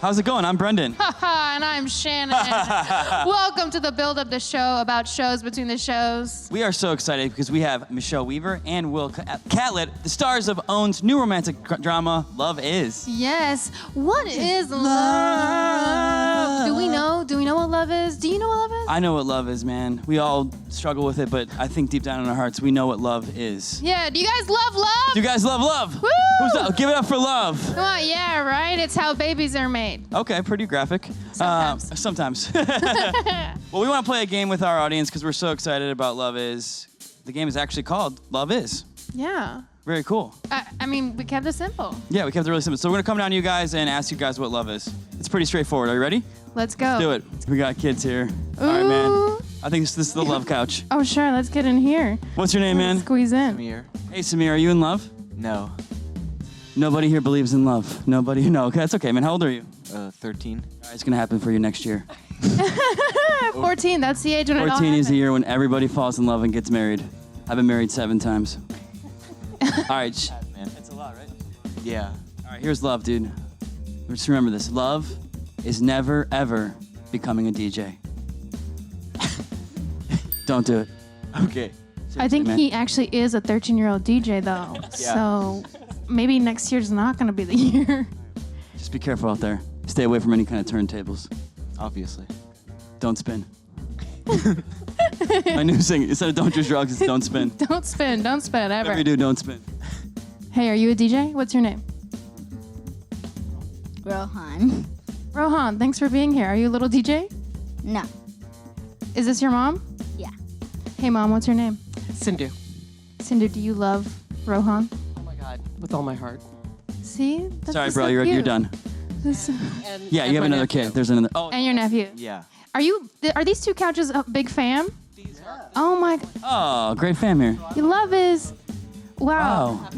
How's it going? I'm Brendan. And I'm Shannon. Welcome to the Build Up, the show about shows between the shows. We are so excited because we have Michelle Weaver and Will Catlett, the stars of OWN's new romantic drama, Love Is. Yes. What is love? Do we know? Do we know what love is? Do you know what love is? I know what love is, man. We all struggle with it, but I think deep down in our hearts, we know what love is. Yeah. Do you guys love love? Do you guys love love? Woo! Who's that? Give it up for love. Come on, yeah, right? It's how babies are made. Okay, pretty graphic. Sometimes. Sometimes. Well, we want to play a game with our audience because we're so excited about Love Is. The game is actually called Love Is. Yeah. Very cool. I mean, we kept it simple. Yeah, we kept it really simple. So we're going to come down to you guys and ask you guys what love is. It's pretty straightforward. Are you ready? Let's go. Do it. We got kids here. Ooh. All right, man. I think this is the love couch. Oh, sure. Let's get in here. What's your name, man? Squeeze in. Samir. Hey, Samir, are you in love? No. Nobody here believes in love. Nobody? No, okay, that's okay, man. How old are you? 13. All right, it's going to happen for you next year. 14. That's the age when it all 14 is the happens. year when everybody falls in love and gets married. I've been married 7 times. All right. Man. It's a lot, right? Yeah. All right, here's love, dude. Just remember this. Love is never, ever becoming a DJ. Don't do it. Okay. I think man. he actually is a 13-year-old DJ, though. Yeah. So maybe next year's not going to be the year. Just be careful out there. Stay away from any kind of turntables. Obviously. Don't spin. My new thing, instead of don't do drugs, it's don't spin. Don't spin ever. Whatever you do, don't spin. Hey, are you a DJ? What's your name? Rohan. Rohan, thanks for being here. Are you a little DJ? No. Is this your mom? Yeah. Hey, Mom, what's your name? Sindhu. Sindhu, do you love Rohan? Oh my God, with all my heart. See? That's Sorry, just bro, so you're cute. done. This- And, Yeah, and you have my another nephew. kid. There's another. Oh, And your nephew. Yeah. Are these two couches a big fam? Oh my, oh, great fam here. you love is, wow. Wow.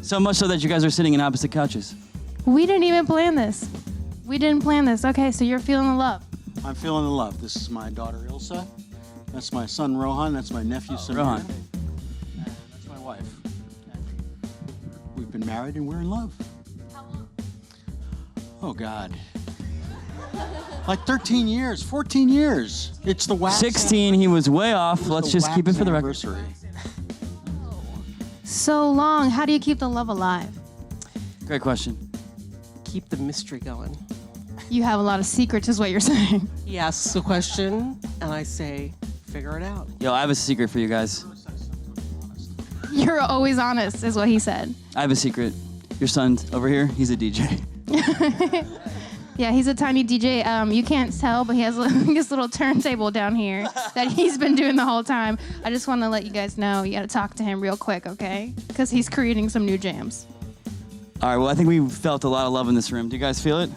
So much so that you guys are sitting in opposite couches. We didn't even plan this. We didn't plan this. Okay, so you're feeling the love. I'm feeling the love. This is my daughter Ilsa. That's my son Rohan. That's my nephew Samir. Rohan. And that's my wife. We've been married and we're in love. How long? Oh God. Like 13 years, 14 years. It's the wax. 16, he was way off. It's Let's the just keep it wax for the record. anniversary. So long. How do you keep the love alive? Great question. Keep the mystery going. You have a lot of secrets, is what you're saying. He asks a question, and I say, figure it out. Yo, I have a secret for you guys. You're always honest, is what he said. I have a secret. Your son over here, he's a DJ. Yeah, he's a tiny DJ. You can't tell, but he has this little turntable down here that he's been doing the whole time. I just want to let you guys know you got to talk to him real quick, okay? Because he's creating some new jams. All right, well, I think we felt a lot of love in this room. Do you guys feel it?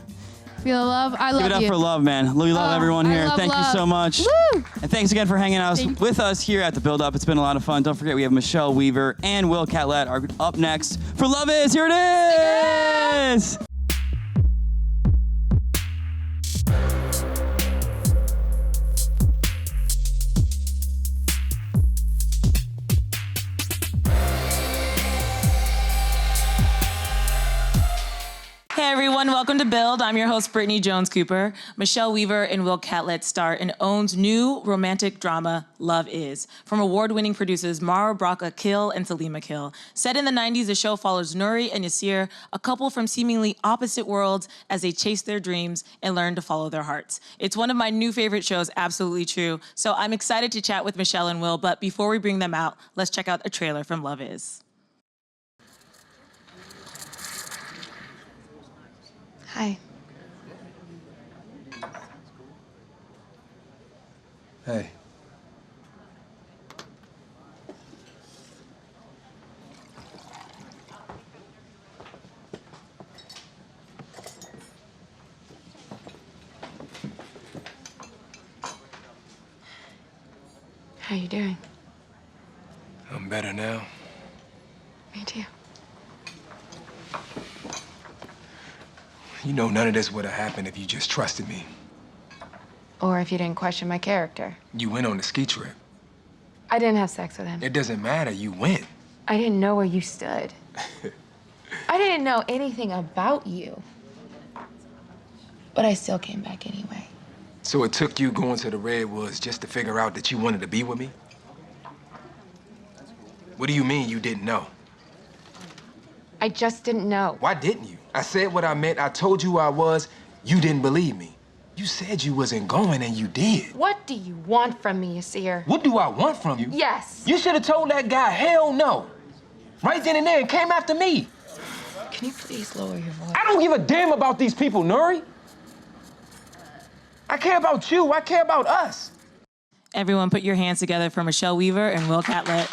Feel the love? I love Give it up you. for love, man. We love Oh, everyone I here. love Thank you love. so much. Woo! And thanks again for hanging out Thank with us here at the Build Up. It's been a lot of fun. Don't forget, we have Michelle Weaver and Will Catlett are up next for Love Is. Here it is! Hey everyone, welcome to Build. I'm your host, Brittany Jones Cooper. Michelle Weaver and Will Catlett star in OWN's new romantic drama, Love Is, from award-winning producers Mara Brock Akil and Salima Akil. Set in the 90s, the show follows Nuri and Yasir, a couple from seemingly opposite worlds, as they chase their dreams and learn to follow their hearts. It's one of my new favorite shows, absolutely true. So I'm excited to chat with Michelle and Will, but before we bring them out, let's check out a trailer from Love Is. Hi. Hey. How you doing? I'm better now. Me too. You know none of this would have happened if you just trusted me. Or if you didn't question my character. You went on the ski trip. I didn't have sex with him. It doesn't matter, you went. I didn't know where you stood. I didn't know anything about you. But I still came back anyway. So it took you going to the Redwoods just to figure out that you wanted to be with me? What do you mean you didn't know? I just didn't know. Why didn't you? I said what I meant. I told you who I was. You didn't believe me. You said you wasn't going, and you did. What do you want from me, Yasir? What do I want from you? Yes. You should have told that guy, hell no. Right then and there, and came after me. Can you please lower your voice? I don't give a damn about these people, Nuri. I care about you. I care about us. Everyone put your hands together for Michelle Weaver and Will Catlett.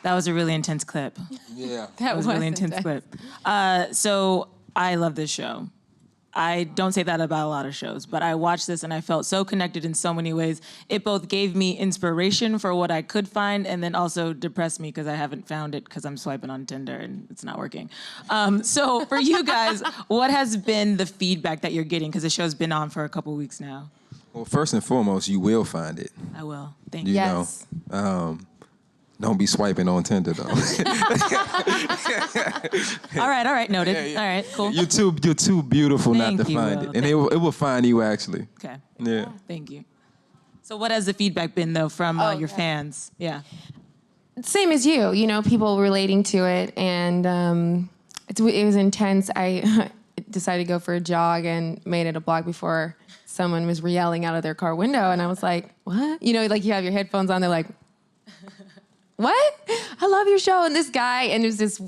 That was a really intense clip. Yeah. That was a really intense clip. So I love this show. I don't say that about a lot of shows, but I watched this and I felt so connected in so many ways. It both gave me inspiration for what I could find and then also depressed me because I haven't found it because I'm swiping on Tinder and it's not working. So for you guys, what has been the feedback that you're getting? Because the show's been on for a couple weeks now. Well, first and foremost, you will find it. I will. Thank you. You know. Don't be swiping on Tinder though. All right, noted. All right, cool. You're too beautiful Thank not to you, find Will. it, and it will find you actually. Okay. Yeah. Thank you. So what has the feedback been though from your fans? Yeah. Same as you, people relating to it, and it was intense. I decided to go for a jog and made it a blog before someone was yelling out of their car window, and I was like, what? Like you have your headphones on, they're like, what? I love your show. And this guy, and there's this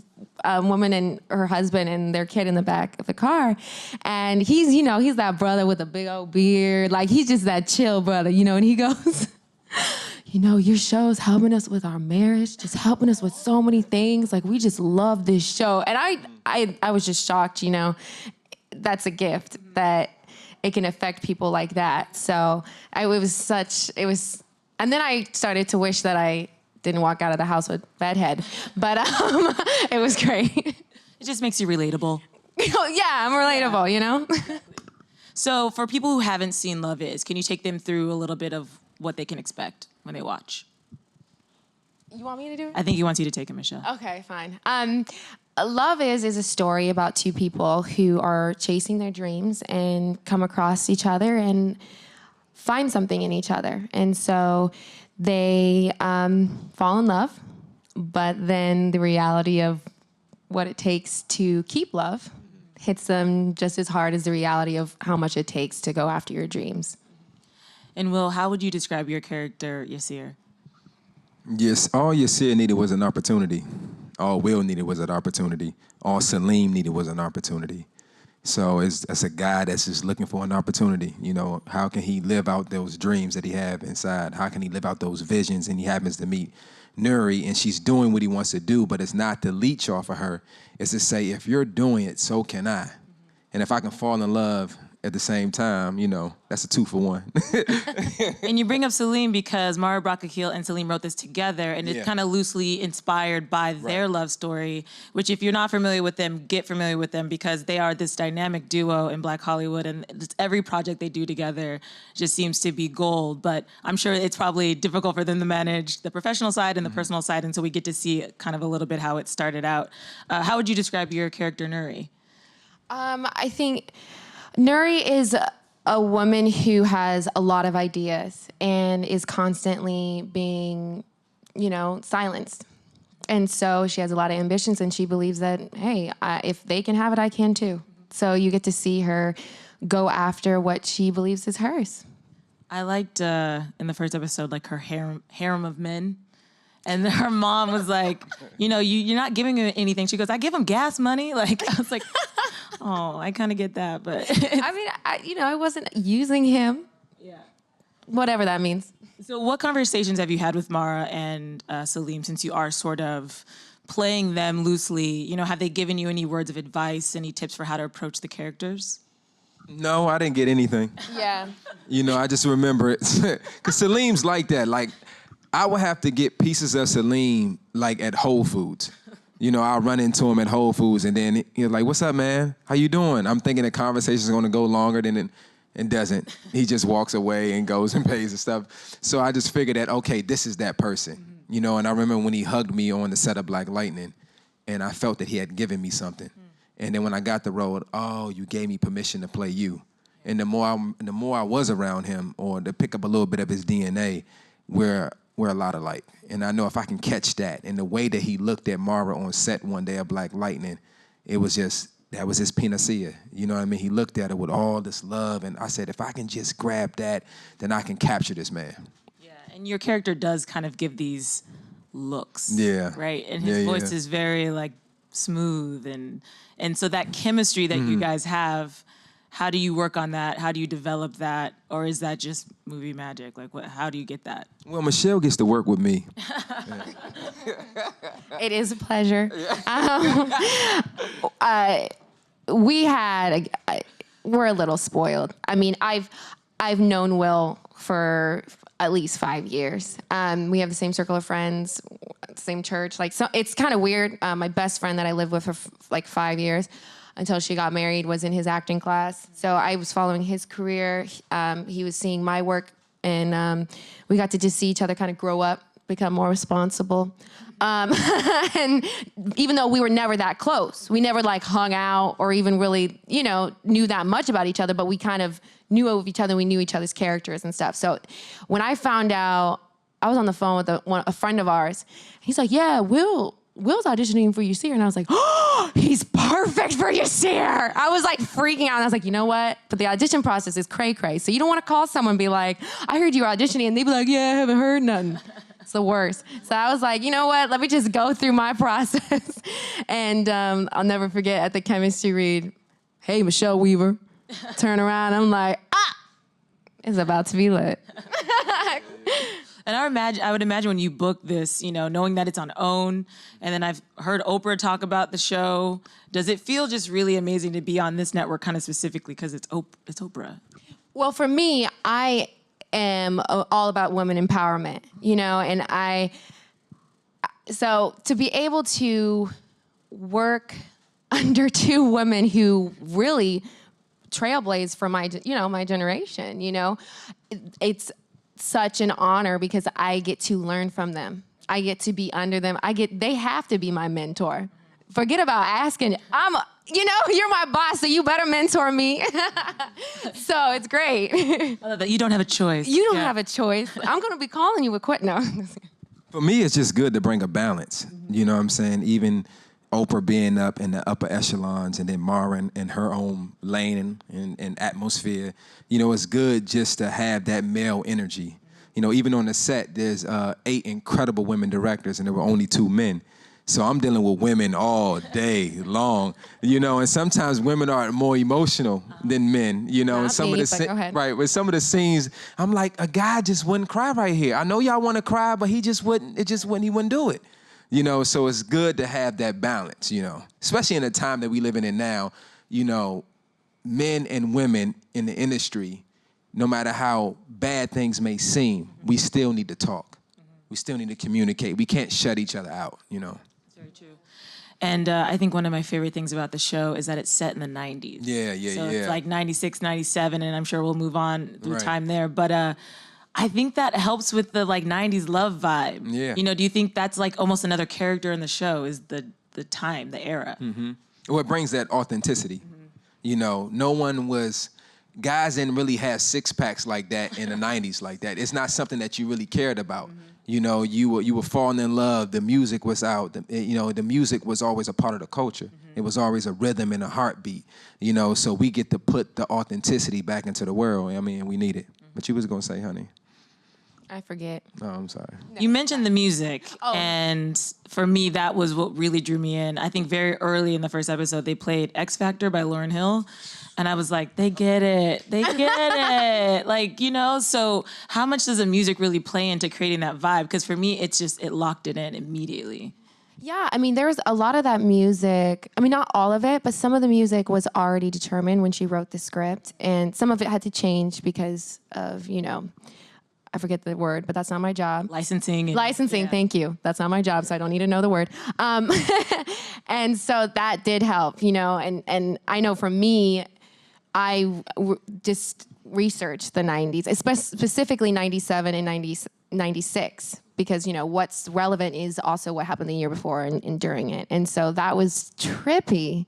woman and her husband and their kid in the back of the car. And he's, he's that brother with a big old beard. Like, he's just that chill brother, and he goes, your show is helping us with our marriage, just helping us with so many things. Like, we just love this show. And I was just shocked, that's a gift that it can affect people like that. So and then I started to wish that I didn't walk out of the house with bedhead, but it was great. It just makes you relatable. Yeah, I'm relatable, So for people who haven't seen Love Is, can you take them through a little bit of what they can expect when they watch? You want me to do it? I think he wants you to take it, Michelle. Okay, fine. Love is a story about two people who are chasing their dreams and come across each other and find something in each other. And so they fall in love, but then the reality of what it takes to keep love hits them just as hard as the reality of how much it takes to go after your dreams. And Will, how would you describe your character, Yasir? Yes, all Yasir needed was an opportunity. All Will needed was an opportunity. All Salim needed was an opportunity. So it's a guy that's just looking for an opportunity. How can he live out those dreams that he have inside? How can he live out those visions? And he happens to meet Nuri, and she's doing what he wants to do, but it's not to leech off of her. It's to say, if you're doing it, so can I. And if I can fall in love at the same time, that's a 2-for-1. And you bring up Salim because Mara Brock Akil and Salim wrote this together, and it's kind of loosely inspired by their love story, which if you're not familiar with them, get familiar with them because they are this dynamic duo in Black Hollywood, and every project they do together just seems to be gold. But I'm sure it's probably difficult for them to manage the professional side and the personal side, and so we get to see kind of a little bit how it started out. How would you describe your character, Nuri? I think Nuri is a woman who has a lot of ideas and is constantly being, silenced. And so she has a lot of ambitions, and she believes that, hey, if they can have it, I can too. So you get to see her go after what she believes is hers. I liked in the first episode, like her harem of men. And her mom was like, you're not giving him anything. She goes, I give him gas money. Like, I was like, oh, I kind of get that, but. I wasn't using him. Yeah. Whatever that means. So what conversations have you had with Mara and Salim since you are sort of playing them loosely? Have they given you any words of advice, any tips for how to approach the characters? No, I didn't get anything. Yeah. I just remember it. Because Salim's like that. Like, I would have to get pieces of Salim, like, at Whole Foods. I'll run into him at Whole Foods, and then he's like, what's up, man? How you doing? I'm thinking the conversation's going to go longer than it doesn't. He just walks away and goes and pays and stuff. So I just figured that, okay, this is that person. And I remember when he hugged me on the set of Black Lightning, and I felt that he had given me something. And then when I got the role, oh, you gave me permission to play you. And the more I was around him, or to pick up a little bit of his DNA, we're a lot alike. And I know if I can catch that, and the way that he looked at Mara on set one day of Black Lightning, it was just, that was his panacea. You know what I mean? He looked at it with all this love, and I said, if I can just grab that, then I can capture this man. Yeah, and your character does kind of give these looks. Yeah. Right? And his voice is very like smooth, and so that chemistry that you guys have, how do you work on that? How do you develop that? Or is that just movie magic? Like, how do you get that? Well, Michelle gets to work with me. It is a pleasure. We're a little spoiled. I mean, I've known Will for at least 5 years. We have the same circle of friends, same church. Like, so it's kind of weird. My best friend that I lived with for like 5 years until she got married was in his acting class. So I was following his career. He was seeing my work, and we got to just see each other kind of grow up, become more responsible. And even though we were never that close, we never like hung out or even really, knew that much about each other, but we kind of knew of each other. We knew each other's characters and stuff. So when I found out, I was on the phone with a friend of ours. He's like, yeah, Will's auditioning for Yasir. And I was like, oh, he's perfect for Yasir. I was like freaking out. And I was like, you know what? But the audition process is cray-cray. So you don't want to call someone and be like, I heard you auditioning. And they'd be like, yeah, I haven't heard nothing. It's the worst. So I was like, you know what? Let me just go through my process. And I'll never forget at the chemistry read, hey, Michelle Weaver. Turn around. I'm like, it's about to be lit. And I would imagine when you book this, knowing that it's on OWN, and then I've heard Oprah talk about the show, does it feel just really amazing to be on this network kind of specifically because it's Oprah? Well, for me, I am all about women empowerment, and so to be able to work under two women who really trailblazed for my generation, it's such an honor because I get to learn from them. I get to be under them. They have to be my mentor. Forget about asking. You're my boss, so you better mentor me. So it's great. I love that you don't have a choice. You don't have a choice. I'm gonna be calling you a quit. No. For me, it's just good to bring a balance. You know what I'm saying? Even Oprah being up in the upper echelons, and then Mara in her own lane and atmosphere. It's good just to have that male energy. Even on the set, there's 8 incredible women directors, and there were only 2 men. So I'm dealing with women all day long, and sometimes women are more emotional than men, and some of the right with some of the scenes, I'm like, a guy just wouldn't cry right here. I know y'all want to cry, but he wouldn't do it. So it's good to have that balance, especially in the time that we living in now, men and women in the industry, no matter how bad things may seem, we still need to talk. We still need to communicate. We can't shut each other out, That's very true. And I think one of my favorite things about the show is that it's set in the 90s. Yeah. So it's like 96, 97, and I'm sure we'll move on through Right. time there. But I think that helps with the like 90s love vibe. Yeah. Do you think that's like almost another character in the show is the time, the era? Well, it brings that authenticity. Guys didn't really have 6-packs like that in the 90s like that. It's not something that you really cared about. You were falling in love. The music was out. The music was always a part of the culture. It was always a rhythm and a heartbeat. So we get to put the authenticity back into the world. I mean, we need it. But you was gonna say, honey. I forget. Oh, I'm sorry. You mentioned the music, and for me, that was what really drew me in. I think very early in the first episode, they played X Factor by Lauryn Hill, and I was like, they get it. They get it. So how much does the music really play into creating that vibe? Because for me, it locked it in immediately. Yeah, there was a lot of that music. Not all of it, but some of the music was already determined when she wrote the script, and some of it had to change because of, I forget the word, but that's not my job. Licensing. Thank you. That's not my job, so I don't need to know the word. And so that did help, and I know for me, just researched the 90s, specifically 97 and 96, because, what's relevant is also what happened the year before and during it. And so that was trippy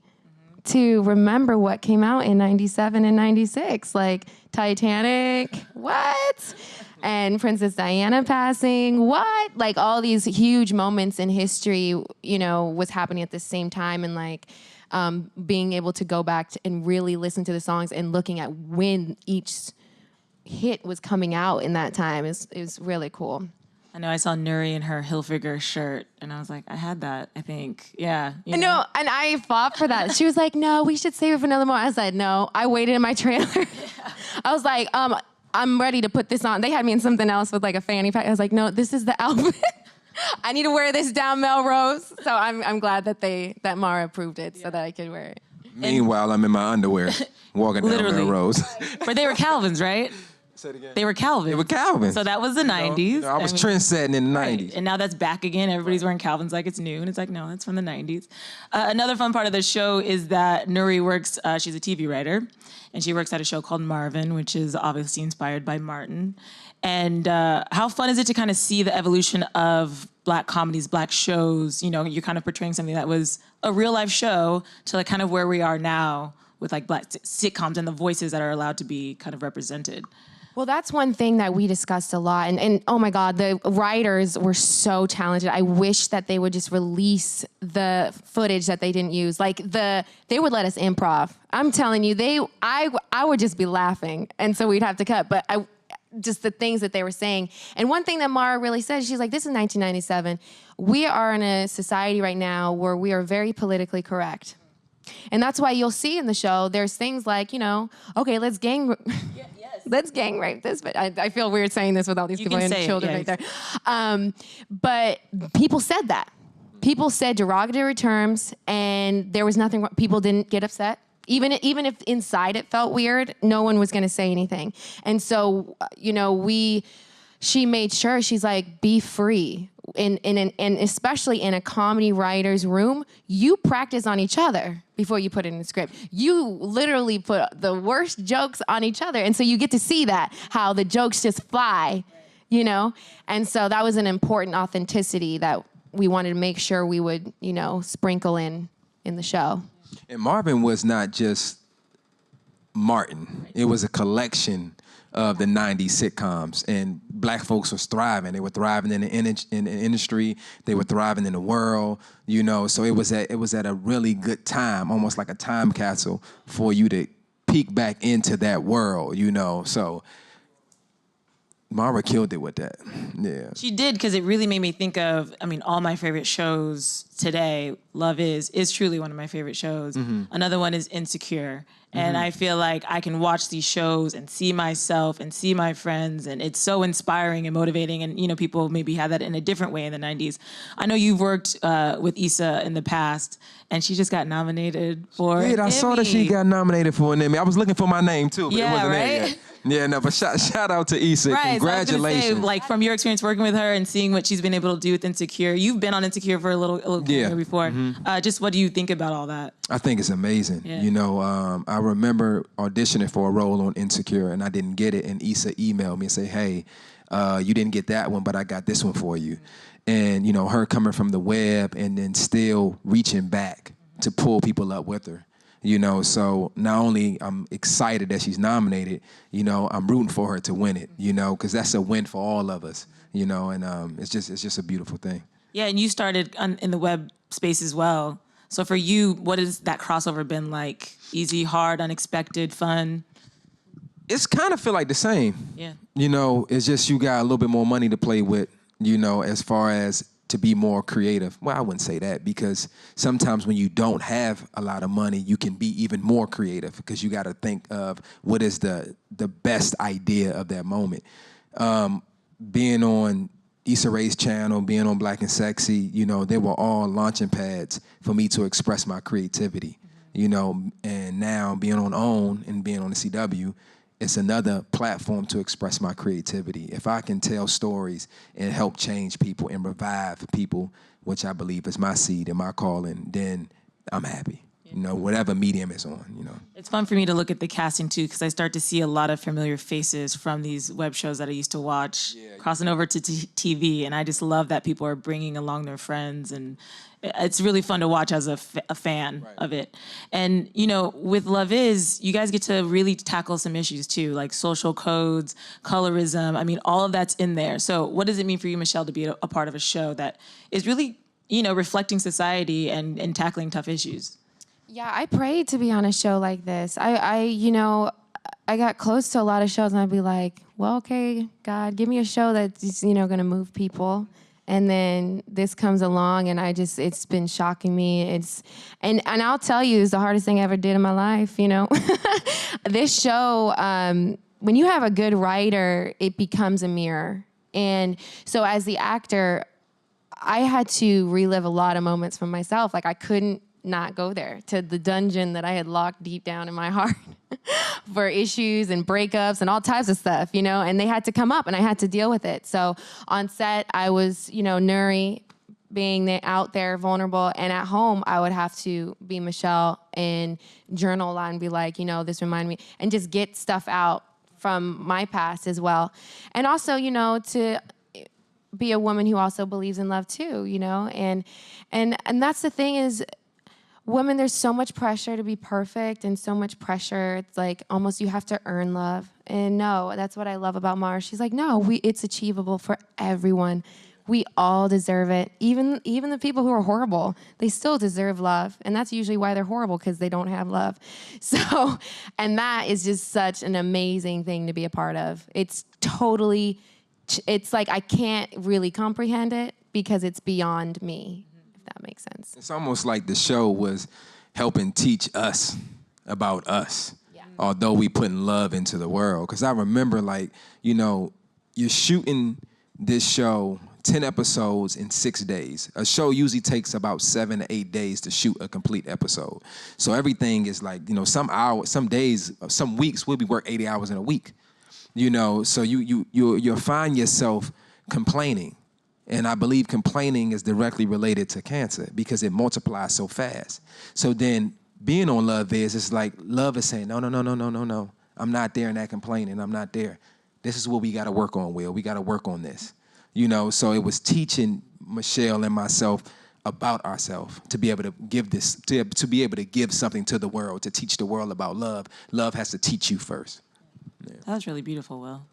to remember what came out in 97 and 96, like Titanic, what? And Princess Diana passing, what? Like all these huge moments in history, you know, was happening at the same time. And like being able to go back and really listen to the songs and looking at when each hit was coming out in that time is really cool. I know I saw Nuri in her Hilfiger shirt, and I was like, I had that, I think. Yeah. You No, and I fought for that. She was like, no, we should save it for another more. I said, no. I waited in my trailer. I was like, I'm ready to put this on. They had me in something else with like a fanny pack. I was like, no, this is the outfit. I need to wear this down Melrose. So I'm glad that Mara approved it so that I could wear it. Meanwhile, I'm in my underwear, walking down Literally. Melrose. But they were Calvins, right? Say it again. They were Calvins. They were Calvins. So that was the 90s. I was mean, trendsetting in the 90s. And now that's back again. Everybody's wearing Calvins like it's new. And it's like, no, it's from the 90s. Another fun part of the show is that Nuri works, she's a TV writer, and she works at a show called Marvin, which is obviously inspired by Martin. And how fun is it to kind of see the evolution of Black comedies, Black shows? You know, you're kind of portraying something that was a real life show to like kind of where we are now with like Black sitcoms and the voices that are allowed to be kind of represented. Well, that's one thing that we discussed a lot. And oh my God, the writers were so talented. I wish that they would just release the footage that they didn't use. Like they would let us improv. I'm telling you, I would just be laughing. And so we'd have to cut. But just the things that they were saying. And one thing that Mara really said, she's like, this is 1997. We are in a society right now where we are very politically correct. And that's why you'll see in the show, there's things like, you know, okay, let's gang rape this, but I feel weird saying this with all these people and children right there. But people said that. People said derogatory terms, and there was nothing wrong. People didn't get upset. Even if inside it felt weird, no one was going to say anything. And so, you know, she made sure, she's like, be free. And especially in a comedy writer's room, you practice on each other before you put it in the script. You literally put the worst jokes on each other. And so you get to see that, how the jokes just fly, you know? And so that was an important authenticity that we wanted to make sure we would, you know, sprinkle in the show. And Marvin was not just Martin. It was a collection of the 90s sitcoms, and Black folks was thriving. They were thriving in the industry. They were thriving in the world, you know. So it was at a really good time, almost like a time capsule for you to peek back into that world, you know. So Mara killed it with that. Yeah. She did, because it really made me think of, I mean, all my favorite shows today. Love is truly one of my favorite shows. Mm-hmm. Another one is Insecure. And I feel like I can watch these shows and see myself and see my friends, and it's so inspiring and motivating. And, you know, people maybe had that in a different way in the 90s. I know you've worked with Issa in the past, and she just got nominated for I saw that she got nominated for an Emmy. I was looking for my name, too, but it wasn't there yet. Yeah, no, but shout out to Issa. Right, Congratulations. So I was gonna say, like, from your experience working with her and seeing what she's been able to do with Insecure, you've been on Insecure for a little bit before. Mm-hmm. Just what do you think about all that? I think it's amazing. Yeah. You know, I remember auditioning for a role on Insecure, and I didn't get it, and Issa emailed me and said, hey, you didn't get that one, but I got this one for you. And, you know, her coming from the web and then still reaching back to pull people up with her. You know, so not only I'm excited that she's nominated, you know, I'm rooting for her to win it, you know, because that's a win for all of us, you know, and it's just a beautiful thing. Yeah, and you started in the web space as well. So for you, what has that crossover been like? Easy, hard, unexpected, fun? It's kind of feel like the same. Yeah. You know, it's just you got a little bit more money to play with, you know, as far as to be more creative. Well, I wouldn't say that, because sometimes when you don't have a lot of money, you can be even more creative, because you got to think of what is the best idea of that moment. Being on Issa Rae's channel, being on Black and Sexy, you know, they were all launching pads for me to express my creativity, you know, and now being on OWN and being on the CW, it's another platform to express my creativity. If I can tell stories and help change people and revive people, which I believe is my seed and my calling, then I'm happy. You know, whatever medium it's on, you know. It's fun for me to look at the casting too, because I start to see a lot of familiar faces from these web shows that I used to watch crossing over to TV, and I just love that people are bringing along their friends, and it's really fun to watch as a fan of it. And, you know, with Love Is, you guys get to really tackle some issues too, like social codes, colorism. I mean, all of that's in there. So what does it mean for you, Michelle, to be a part of a show that is really, you know, reflecting society and tackling tough issues? Yeah, I prayed to be on a show like this. I got close to a lot of shows and I'd be like, well, okay, God, give me a show that's, you know, gonna move people. And then this comes along and it's been shocking me. And I'll tell you, it's the hardest thing I ever did in my life, you know? This show, when you have a good writer, it becomes a mirror. And so as the actor, I had to relive a lot of moments from myself. Like I couldn't not go there to the dungeon that I had locked deep down in my heart for issues and breakups and all types of stuff, you know, and they had to come up and I had to deal with it. So on set, I was, you know, Nuri being out there vulnerable, and at home, I would have to be Michelle and journal a lot and be like, you know, this reminded me, and just get stuff out from my past as well. And also, you know, to be a woman who also believes in love too, you know, and that's the thing is, women, there's so much pressure to be perfect and so much pressure. It's like almost you have to earn love. And no, that's what I love about Mara. She's like, no, it's achievable for everyone. We all deserve it. Even the people who are horrible, they still deserve love. And that's usually why they're horrible, because they don't have love. So, and that is just such an amazing thing to be a part of. It's like I can't really comprehend it because it's beyond me. That makes sense. It's almost like the show was helping teach us about us, although we putting love into the world. Because I remember, like, you know, you're shooting this show 10 episodes in 6 days. A show usually takes about 7 to 8 days to shoot a complete episode. So everything is like, you know, some hours, some days, some weeks, we'll be work 80 hours in a week. You know, so you'll find yourself complaining. And I believe complaining is directly related to cancer because it multiplies so fast. So then being on Love Is, it's like love is saying, no. I'm not there in that complaining. I'm not there. This is what we got to work on, Will. We got to work on this. You know, so it was teaching Michelle and myself about ourselves to be able to give this, to be able to give something to the world, to teach the world about love. Love has to teach you first. Yeah. That was really beautiful, Will.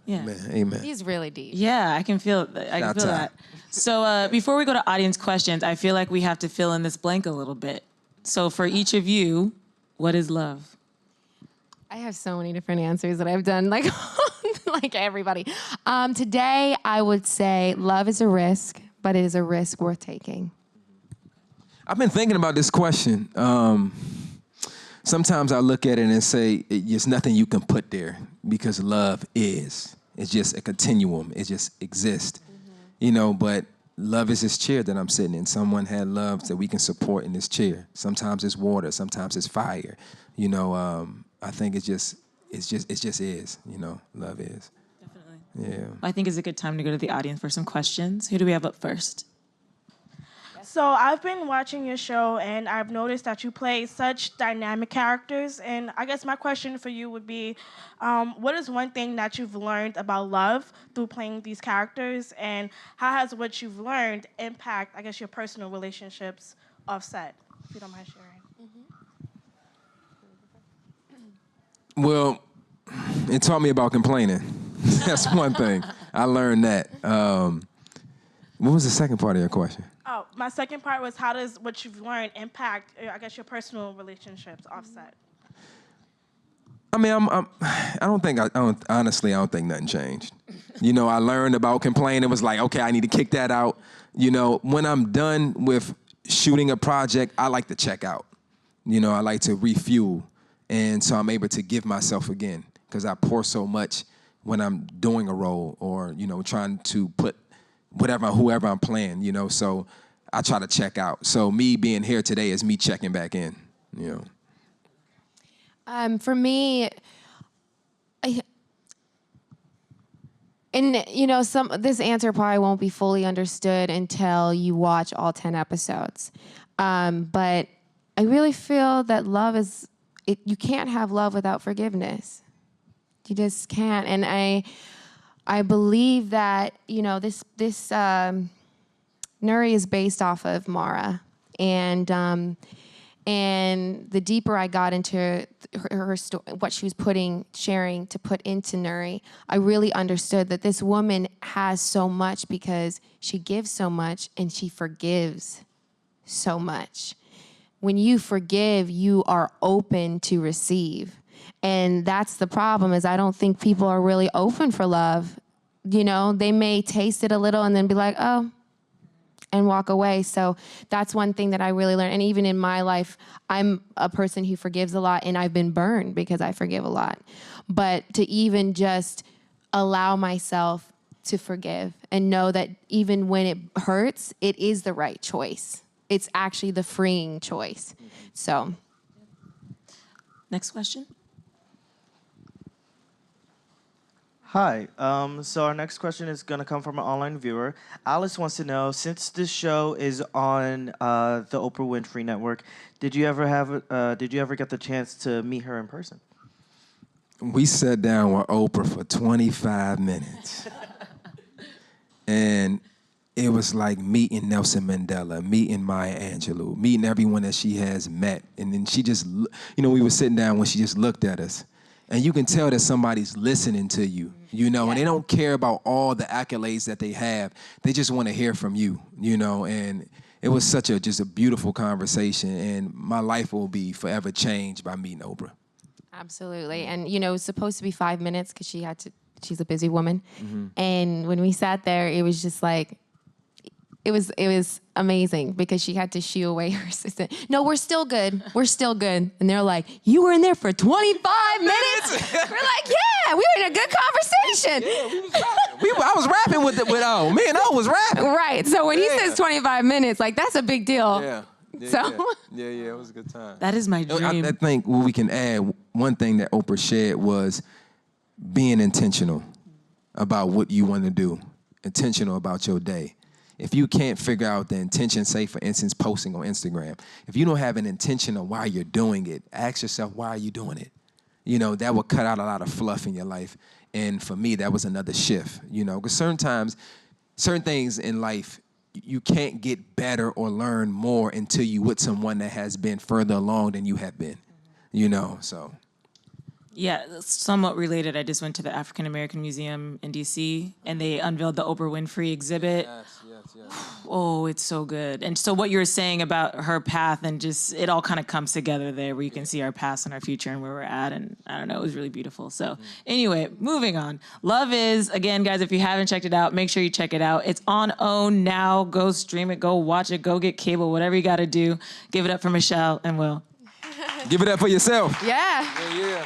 Yeah. Amen. He's really deep. Yeah, I can feel that. So before we go to audience questions, I feel like we have to fill in this blank a little bit. So for each of you, what is love? I have so many different answers that I've done, like like everybody. Today, I would say love is a risk, but it is a risk worth taking. I've been thinking about this question. Sometimes I look at it and say, there's nothing you can put there because love is. It's just a continuum. It just exists. Mm-hmm. You know, but love is this chair that I'm sitting in. Someone had love that we can support in this chair. Sometimes it's water. Sometimes it's fire. You know, I think it just is. You know, love is. Definitely. Yeah. I think it's a good time to go to the audience for some questions. Who do we have up first? So I've been watching your show, and I've noticed that you play such dynamic characters. And I guess my question for you would be, what is one thing that you've learned about love through playing these characters, and how has what you've learned impact, I guess, your personal relationships off set, if you don't mind sharing? Well, it taught me about complaining. That's one thing. I learned that. What was the second part of your question? Oh, my second part was, how does what you've learned impact, I guess, your personal relationships offset? I mean, honestly, I don't think nothing changed. You know, I learned about complaining. It was like, okay, I need to kick that out. You know, when I'm done with shooting a project, I like to check out. You know, I like to refuel. And so I'm able to give myself again because I pour so much when I'm doing a role or, you know, trying to put whoever I'm playing, you know, so I try to check out. So me being here today is me checking back in, you know. For me, this answer probably won't be fully understood until you watch all 10 episodes. But I really feel that love is, you can't have love without forgiveness. You just can't. And I believe that, you know, this Nuri is based off of Mara, and the deeper I got into her story, what she was sharing to put into Nuri, I really understood that this woman has so much because she gives so much and she forgives so much. When you forgive, you are open to receive. And that's the problem, is I don't think people are really open for love. You know, they may taste it a little and then be like, oh, and walk away. So that's one thing that I really learned. And even in my life, I'm a person who forgives a lot, and I've been burned because I forgive a lot. But to even just allow myself to forgive and know that even when it hurts, it is the right choice. It's actually the freeing choice. So. Next question. Hi. So our next question is going to come from an online viewer. Alice wants to know, since this show is on the Oprah Winfrey Network, did you ever get the chance to meet her in person? We sat down with Oprah for 25 minutes. And it was like meeting Nelson Mandela, meeting Maya Angelou, meeting everyone that she has met. And then she just, we were sitting down when she just looked at us. And you can tell that somebody's listening to you, and they don't care about all the accolades that they have. They just want to hear from you, and it was just a beautiful conversation, and my life will be forever changed by meeting Oprah. Absolutely. And, it was supposed to be 5 minutes because she's a busy woman. Mm-hmm. And when we sat there, it was just like, it was amazing because she had to shoo away her assistant. No, we're still good. We're still good. And they're like, you were in there for 25 minutes? We're like, yeah, we were in a good conversation. Yeah, we was rapping. I was rapping with me and O was rapping. Right. So when he says 25 minutes, like, that's a big deal. Yeah. Yeah, it was a good time. That is my dream. I think what we can add, one thing that Oprah shared was being intentional about what you want to do, intentional about your day. If you can't figure out the intention, say, for instance, posting on Instagram, if you don't have an intention of why you're doing it, ask yourself, why are you doing it? That will cut out a lot of fluff in your life. And for me, that was another shift, because certain things in life, you can't get better or learn more until you with someone that has been further along than you have been, so. Yeah, somewhat related. I just went to the African American Museum in DC, and they unveiled the Oprah Winfrey exhibit. Yes. Oh, it's so good. And so what you were saying about her path, and just it all kind of comes together there, where you can see our past and our future and where we're at. And I don't know, it was really beautiful. So anyway, moving on. Love Is, again, guys, if you haven't checked it out, make sure you check it out. It's on OWN now. Go stream it. Go watch it. Go get cable. Whatever you got to do. Give it up for Michelle and Will. Give it up for yourself. Yeah. Yeah.